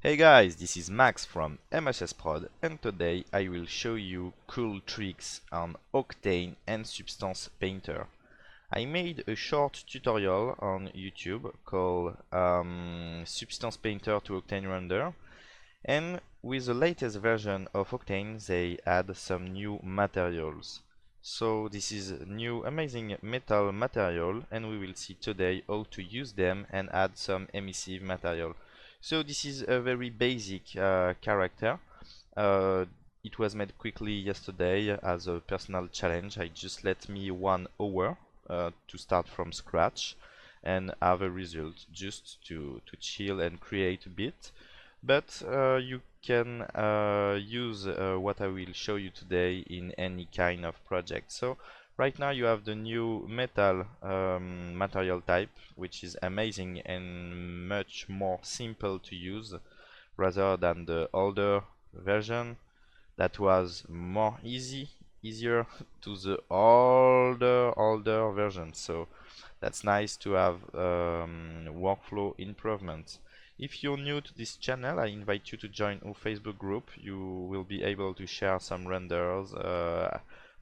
Hey guys, this is Max from MSS Prod, and today I will show you cool tricks on Octane and Substance Painter. I made a short tutorial on YouTube called Substance Painter to Octane Render, and with the latest version of Octane they add some new materials. So this is a new amazing metal material, and we will see today how to use them and add some emissive material. So this is a very basic character. It was made quickly yesterday as a personal challenge. I just let me 1 hour to start from scratch and have a result just to chill and create a bit. But you can use what I will show you today in any kind of project. So right now you have the new metal material type, which is amazing and much more simple to use rather than the older version that was more easier to the older version. So that's nice to have workflow improvements. If you're new to this channel, I invite you to join our Facebook group. You will be able to share some renders,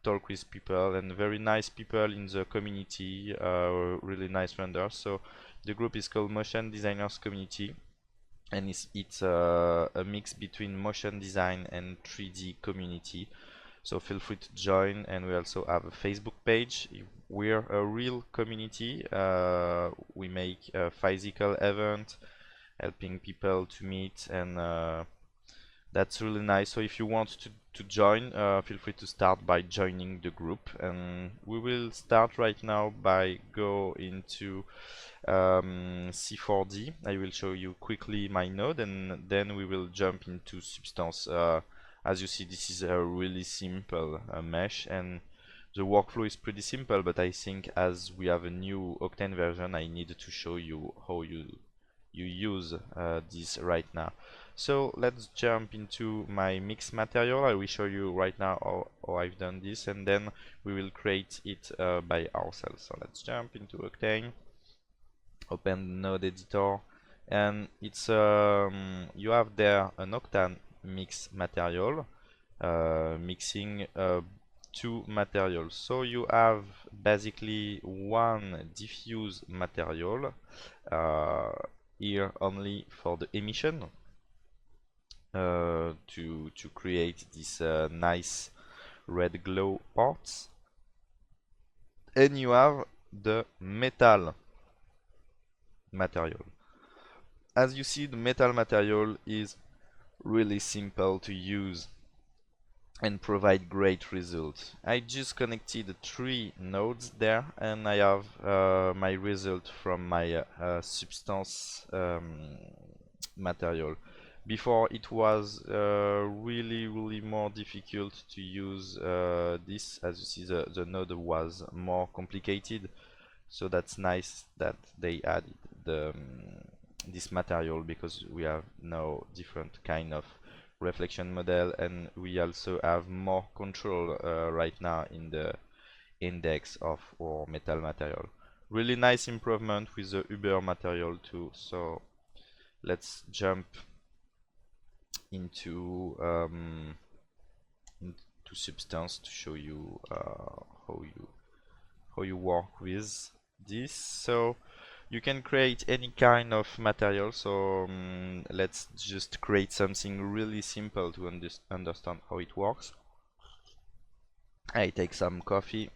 talk with people, and very nice people in the community, really nice renders. So the group is called Motion Designers Community, and it's a mix between motion design and 3D community. So feel free to join, and we also have a Facebook page. We're a real community. We make a physical event helping people to meet, and that's really nice. So if you want to join, feel free to start by joining the group, and we will start right now by go into C4D. I will show you quickly my node, and then we will jump into Substance. As you see, this is a really simple mesh, and the workflow is pretty simple, but I think as we have a new Octane version, I need to show you how you use this right now. So let's jump into my mix material. I will show you right now how I've done this, and then we will create it by ourselves. So let's jump into Octane, open node editor, and it's you have there an Octane mix material mixing two materials. So you have basically one diffuse material here only for the emission to create this nice red glow parts, and you have the metal material. As you see, the metal material is really simple to use and provide great results. I just connected 3 nodes there, and I have my result from my substance material. Before it was really more difficult to use this. As you see, the node was more complicated, so that's nice that they added this material, because we have now different kind of reflection model, and we also have more control right now in the index of our metal material. Really nice improvement with the Uber material too. So let's jump into Substance to show you how you work with this. So you can create any kind of material. So let's just create something really simple to understand how it works. I take some coffee,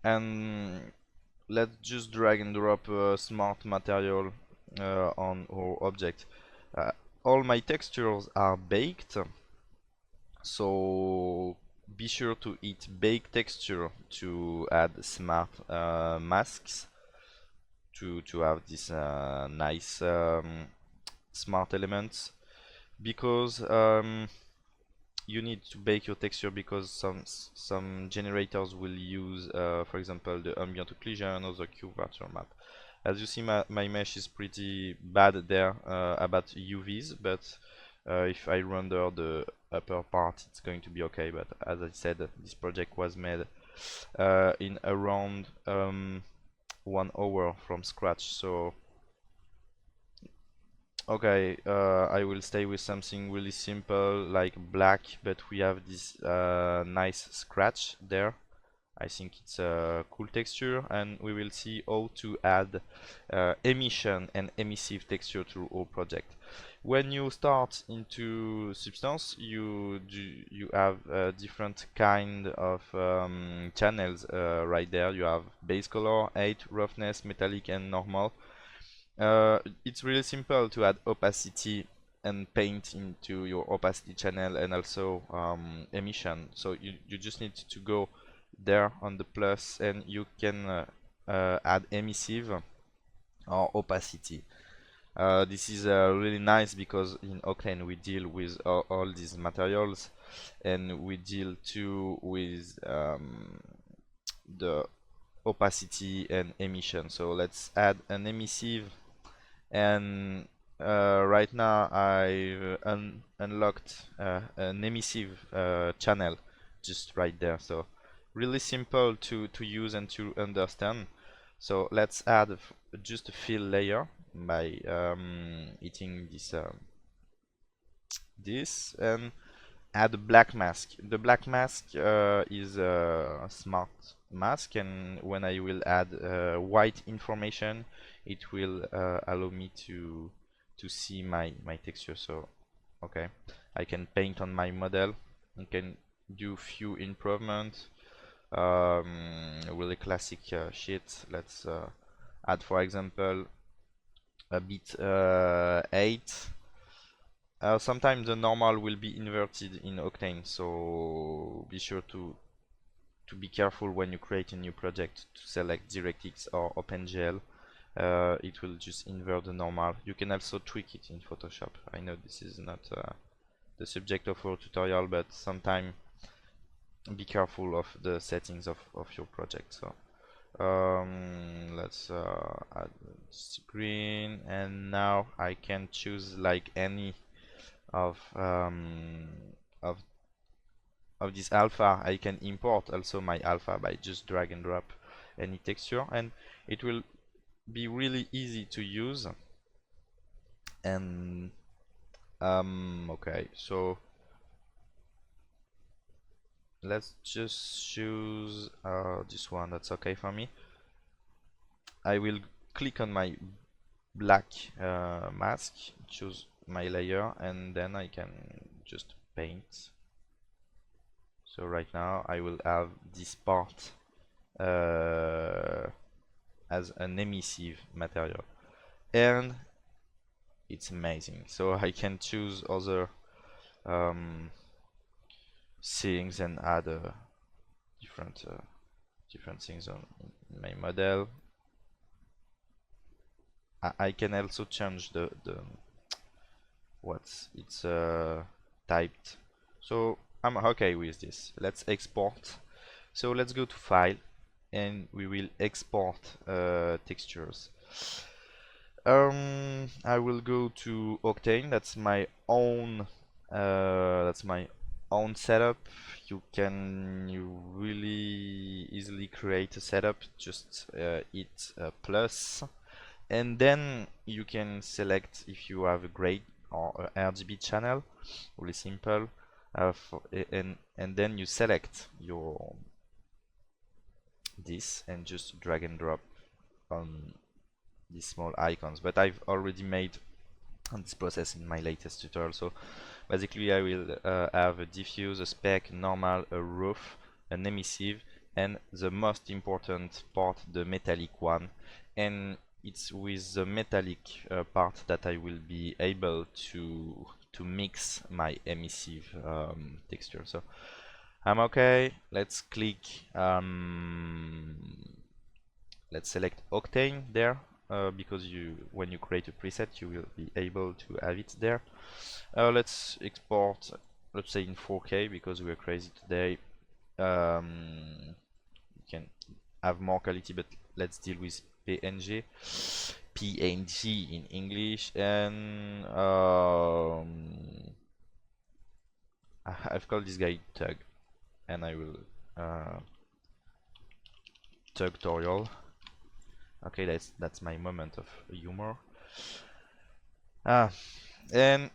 and let's just drag and drop a smart material on our object. All my textures are baked, so be sure to hit bake texture to add smart masks to have this nice smart elements, because you need to bake your texture, because some generators will use for example the ambient occlusion or the curvature map. As you see, my mesh is pretty bad there about UVs, but if I render the upper part, it's going to be okay. But as I said, this project was made in around 1 hour from scratch, so Okay, I will stay with something really simple like black, but we have this nice scratch there. I think it's a cool texture, and we will see how to add emission and emissive texture to our project. When you start into Substance, you have different kind of channels right there. You have base color, height, roughness, metallic, and normal. It's really simple to add opacity and paint into your opacity channel, and also emission. So you just need to go there on the plus, and you can add emissive or opacity. This is really nice because in Octane we deal with all these materials, and we deal too with the opacity and emission. So let's add an emissive, and right now I've unlocked an emissive channel just right there. So really simple to use and to understand. So let's add just a fill layer by hitting this and add a black mask. The black mask is a smart mask, and when I will add white information, it will allow me to see my texture. So okay, I can paint on my model. I can do few improvements. Really classic shit. Let's add, for example, a bit 8. Sometimes the normal will be inverted in Octane, so be sure to be careful when you create a new project to select DirectX or OpenGL. It will just invert the normal. You can also tweak it in Photoshop. I know this is not the subject of our tutorial, but sometimes be careful of the settings of your project. So let's add screen, and now I can choose like any of of this alpha. I can import also my alpha by just drag and drop any texture, and it will be really easy to use. And okay, so let's just choose this one. That's okay for me. I will click on my black mask, choose my layer, and then I can just paint. So right now I will have this part as an emissive material, and it's amazing. So I can choose other things and add different things on my model. I can also change the what's it's typed. So I'm okay with this. Let's export. So let's go to file, and we will export textures. I will go to Octane. That's my own setup. You can really easily create a setup. Just hit plus, and then you can select if you have a gray or a RGB channel. Really simple. And then you select your this and just drag and drop on these small icons. But I've already made this process in my latest tutorial. So basically I will have a diffuse, a spec, normal, a roof, an emissive, and the most important part, the metallic one. And it's with the metallic part that I will be able to mix my emissive texture. So I'm okay. Let's click let's select Octane there, because when you create a preset you will be able to have it there. Let's export, let's say in 4K, because we're crazy today. You can have more quality, but let's deal with PNG in English, and I've called this guy Tug, and I will tutorial. Okay, that's my moment of humor. Ah, and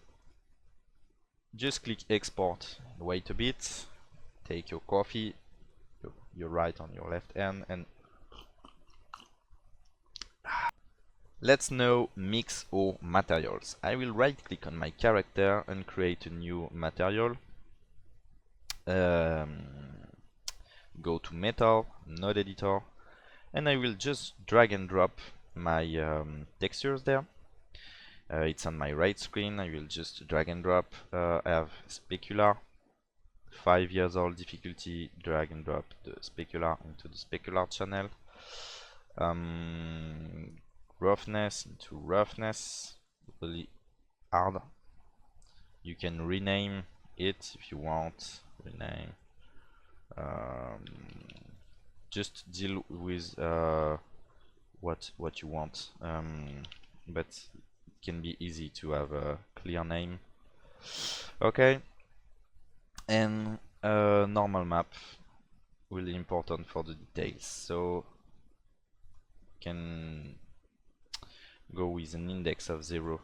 just click export. Wait a bit. Take your coffee, your right on your left hand, and let's now mix our materials. I will right click on my character and create a new material. Um, Go to metal, node editor, and I will just drag and drop my textures there. It's on my right screen. I will just drag and drop. I have specular, 5 years old difficulty, drag and drop the specular into the specular channel. Roughness into roughness, really hard. You can rename it if you want. Rename. Just deal with what you want, but it can be easy to have a clear name. Okay, and normal map, really important for the details. So can go with an index of 0.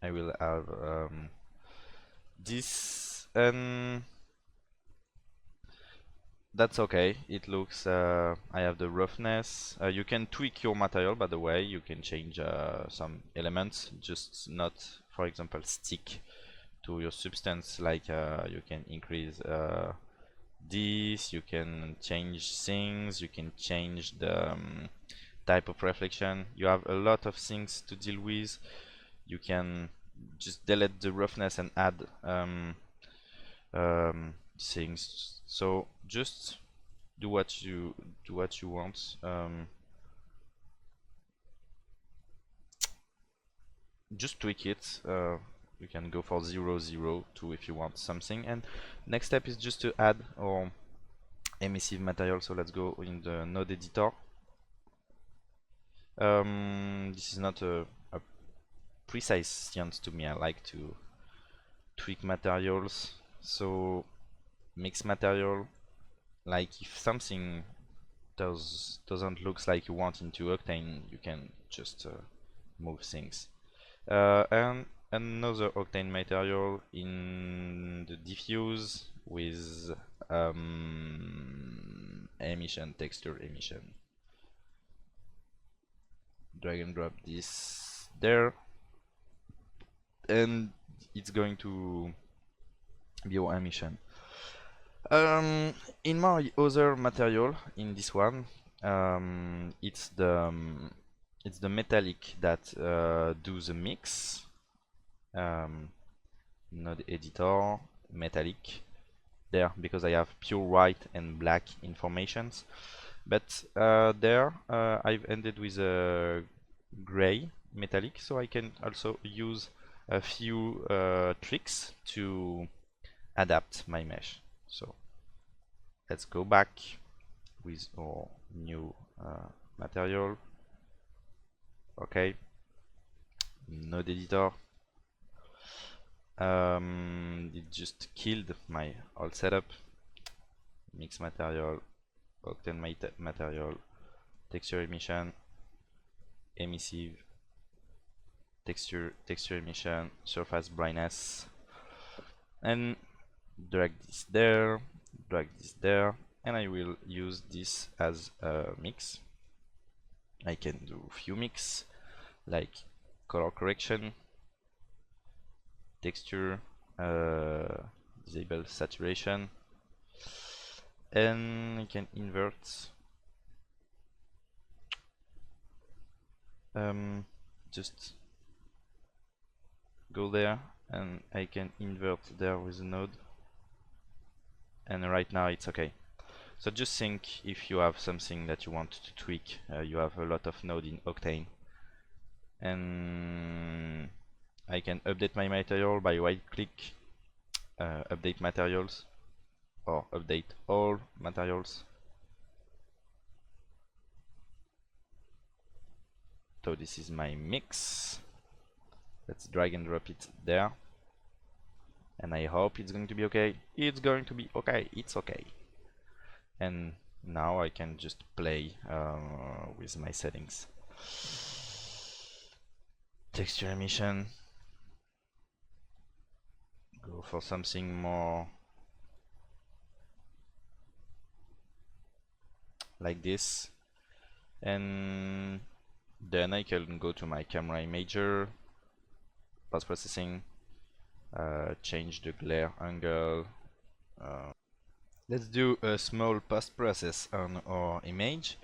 I will have this, and that's okay. It looks, I have the roughness. You can tweak your material, by the way. You can change some elements, just not, for example, stick to your substance. Like you can increase this, you can change things, you can change the type of reflection. You have a lot of things to deal with. You can just delete the roughness and add things. So just do what you want. Just tweak it. You can go for 0, 0, 2 if you want something. And next step is just to add our emissive material. So let's go in the node editor. This is not a precise science to me. I like to tweak materials. So mix material, like if something doesn't look like you want into Octane, you can just move things. And another Octane material in the diffuse with emission, texture emission. Drag and drop this there, and it's going to be your emission. In my other material, in this one, it's the metallic that do the mix. Node editor, metallic there, because I have pure white and black informations. But there I've ended with a gray metallic, so I can also use a few tricks to adapt my mesh. So let's go back with our new material. Okay, node editor. It just killed my old setup. Mix material, Octane material, texture emission, emissive, texture emission, surface brightness, and drag this there, and I will use this as a mix. I can do few mix, like color correction, texture, disable saturation, and I can invert. Just go there, and I can invert there with a node, and right now it's okay. So just think if you have something that you want to tweak. You have a lot of node in Octane, and I can update my material by right click, update materials, or update all materials. So this is my mix. Let's drag and drop it there, and I hope it's going to be okay. It's going to be okay. It's okay. And now I can just play with my settings. texture emission. Go for something more like this, and then I can go to my camera imager, post processing, change the glare angle. Let's do a small post process on our image.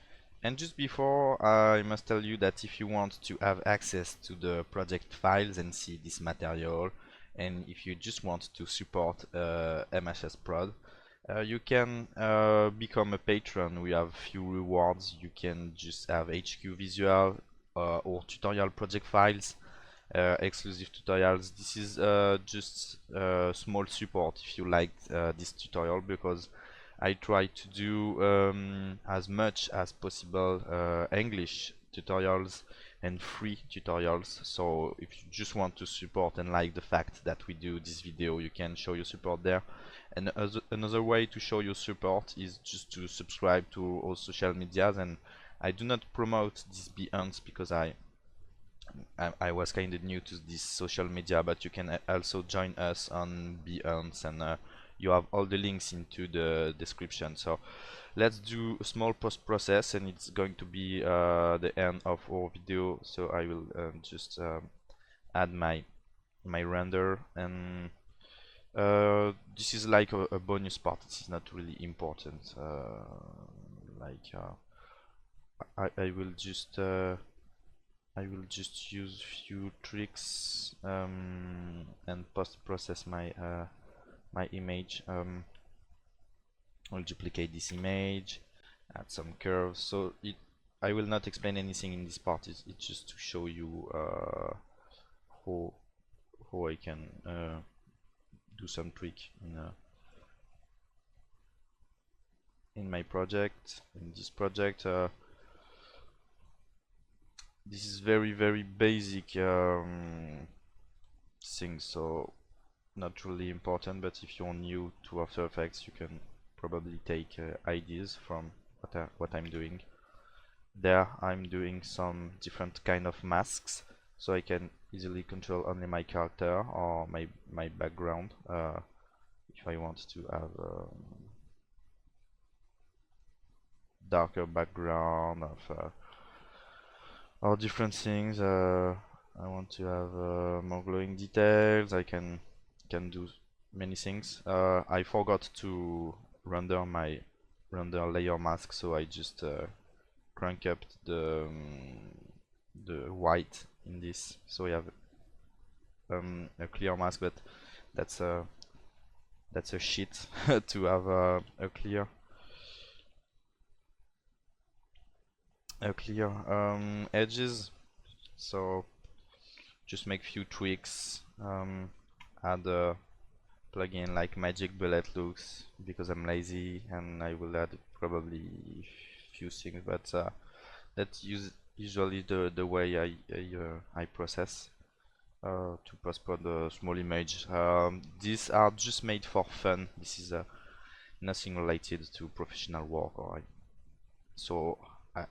And just before, I must tell you that if you want to have access to the project files and see this material, and if you just want to support MHS Prod, you can become a patron. We have few rewards. You can just have HQ visual or tutorial project files, exclusive tutorials. This is just small support if you liked this tutorial, because I try to do as much as possible English tutorials and free tutorials. So if you just want to support and like the fact that we do this video, you can show your support there. And another way to show your support is just to subscribe to all social medias. And I do not promote this Behance because I was kind of new to this social media, but you can also join us on Behance, and you have all the links into the description. So let's do a small post process, and it's going to be the end of our video. So I will just add my render, and this is like a bonus part. It's not really important. I will just use few tricks and post process my my image. I'll duplicate this image, add some curves. So I will not explain anything in this part. It's just to show you how I can do some trick in my project. In this project, this is very basic thing, so not really important. But if you're new to After Effects, you can probably take ideas from what I'm doing. There I'm doing some different kind of masks, so I can easily control only my character or my background. If I want to have darker background of or different things, I want to have more glowing details, I can do many things. I forgot to render my layer mask, so I just crank up the white in this, so we have a clear mask, but that's a shit to have a clear edges. So just make few tweaks, add a plugin like Magic Bullet Looks because I'm lazy, and I will add probably few things, but that's usually the way I process to post-prod a small image. These are just made for fun. This is nothing related to professional work, or so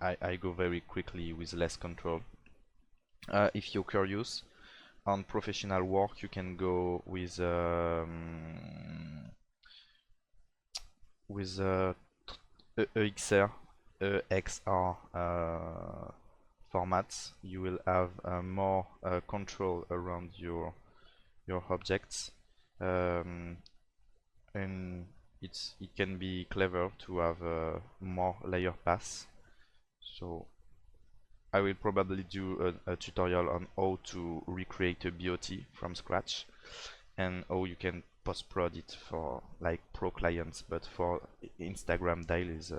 I go very quickly with less control. If you're curious on professional work, you can go with EXR formats. You will have more control around your objects, and it can be clever to have more layer paths. So I will probably do a tutorial on how to recreate a BOT from scratch and how you can post-prod it for like pro clients, but for Instagram dailies,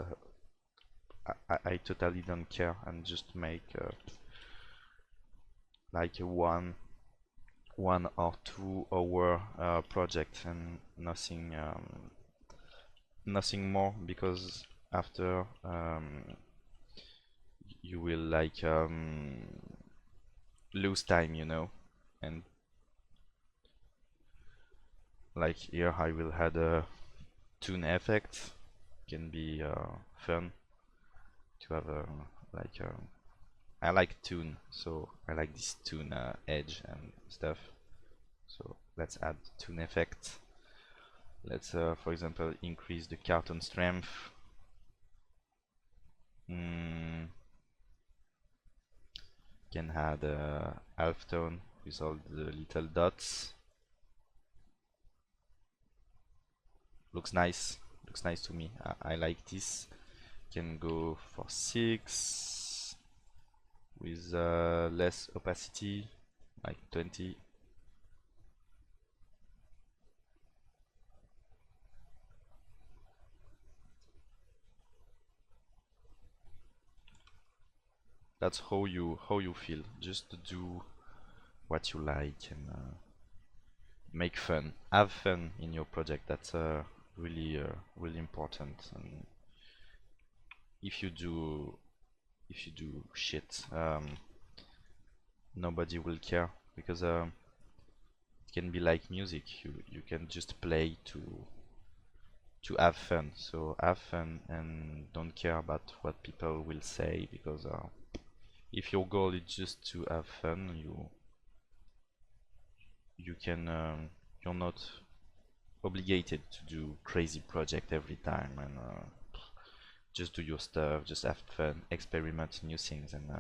I totally don't care and just make like a one or 2 hour project and nothing more, because after you will like lose time, you know. And like here I will add a tune effect. Can be fun to have like I like tune, so I like this tune edge and stuff. So let's add tune effect. Let's for example increase the carton strength. Can add a halftone with all the little dots. Looks nice to me. I like this. Can go for 6 with less opacity, like 20. That's how you feel. Just do what you like and make fun. Have fun in your project. That's really really important. And if you do shit, nobody will care, because it can be like music. You can just play to have fun. So have fun and don't care about what people will say, because if your goal is just to have fun, you can you're not obligated to do crazy project every time, and just do your stuff, just have fun, experiment new things, and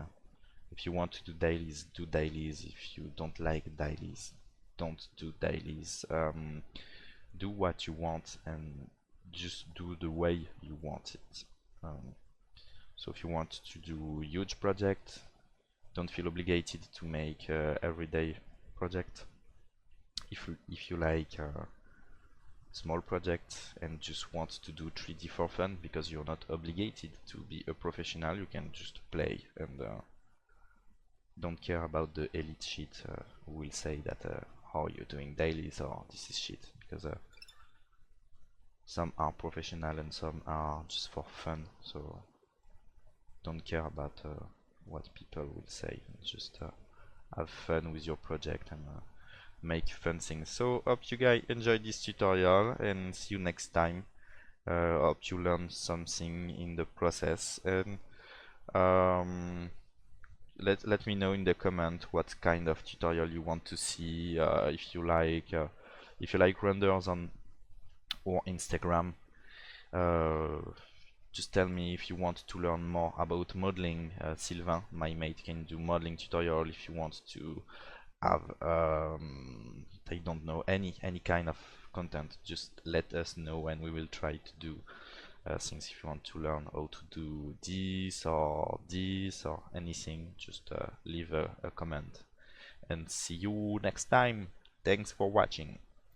if you want to do dailies, do dailies. If you don't like dailies, don't do dailies. Do what you want and just do the way you want it. So if you want to do huge project, don't feel obligated to make everyday project. If you like small project and just want to do 3D for fun, because you're not obligated to be a professional, you can just play and don't care about the elite shit who will say that how you're doing dailies or this is shit, because some are professional and some are just for fun. So don't care about what people will say, just have fun with your project and make fun things. So hope you guys enjoyed this tutorial, and see you next time. Hope you learned something in the process, and let me know in the comment what kind of tutorial you want to see. If you like renders on or Instagram, just tell me. If you want to learn more about modeling, Sylvain, my mate, can do modeling tutorial. If you want to have I don't know, any kind of content, just let us know and we will try to do things. If you want to learn how to do this or anything, just leave a comment, and see you next time. Thanks for watching.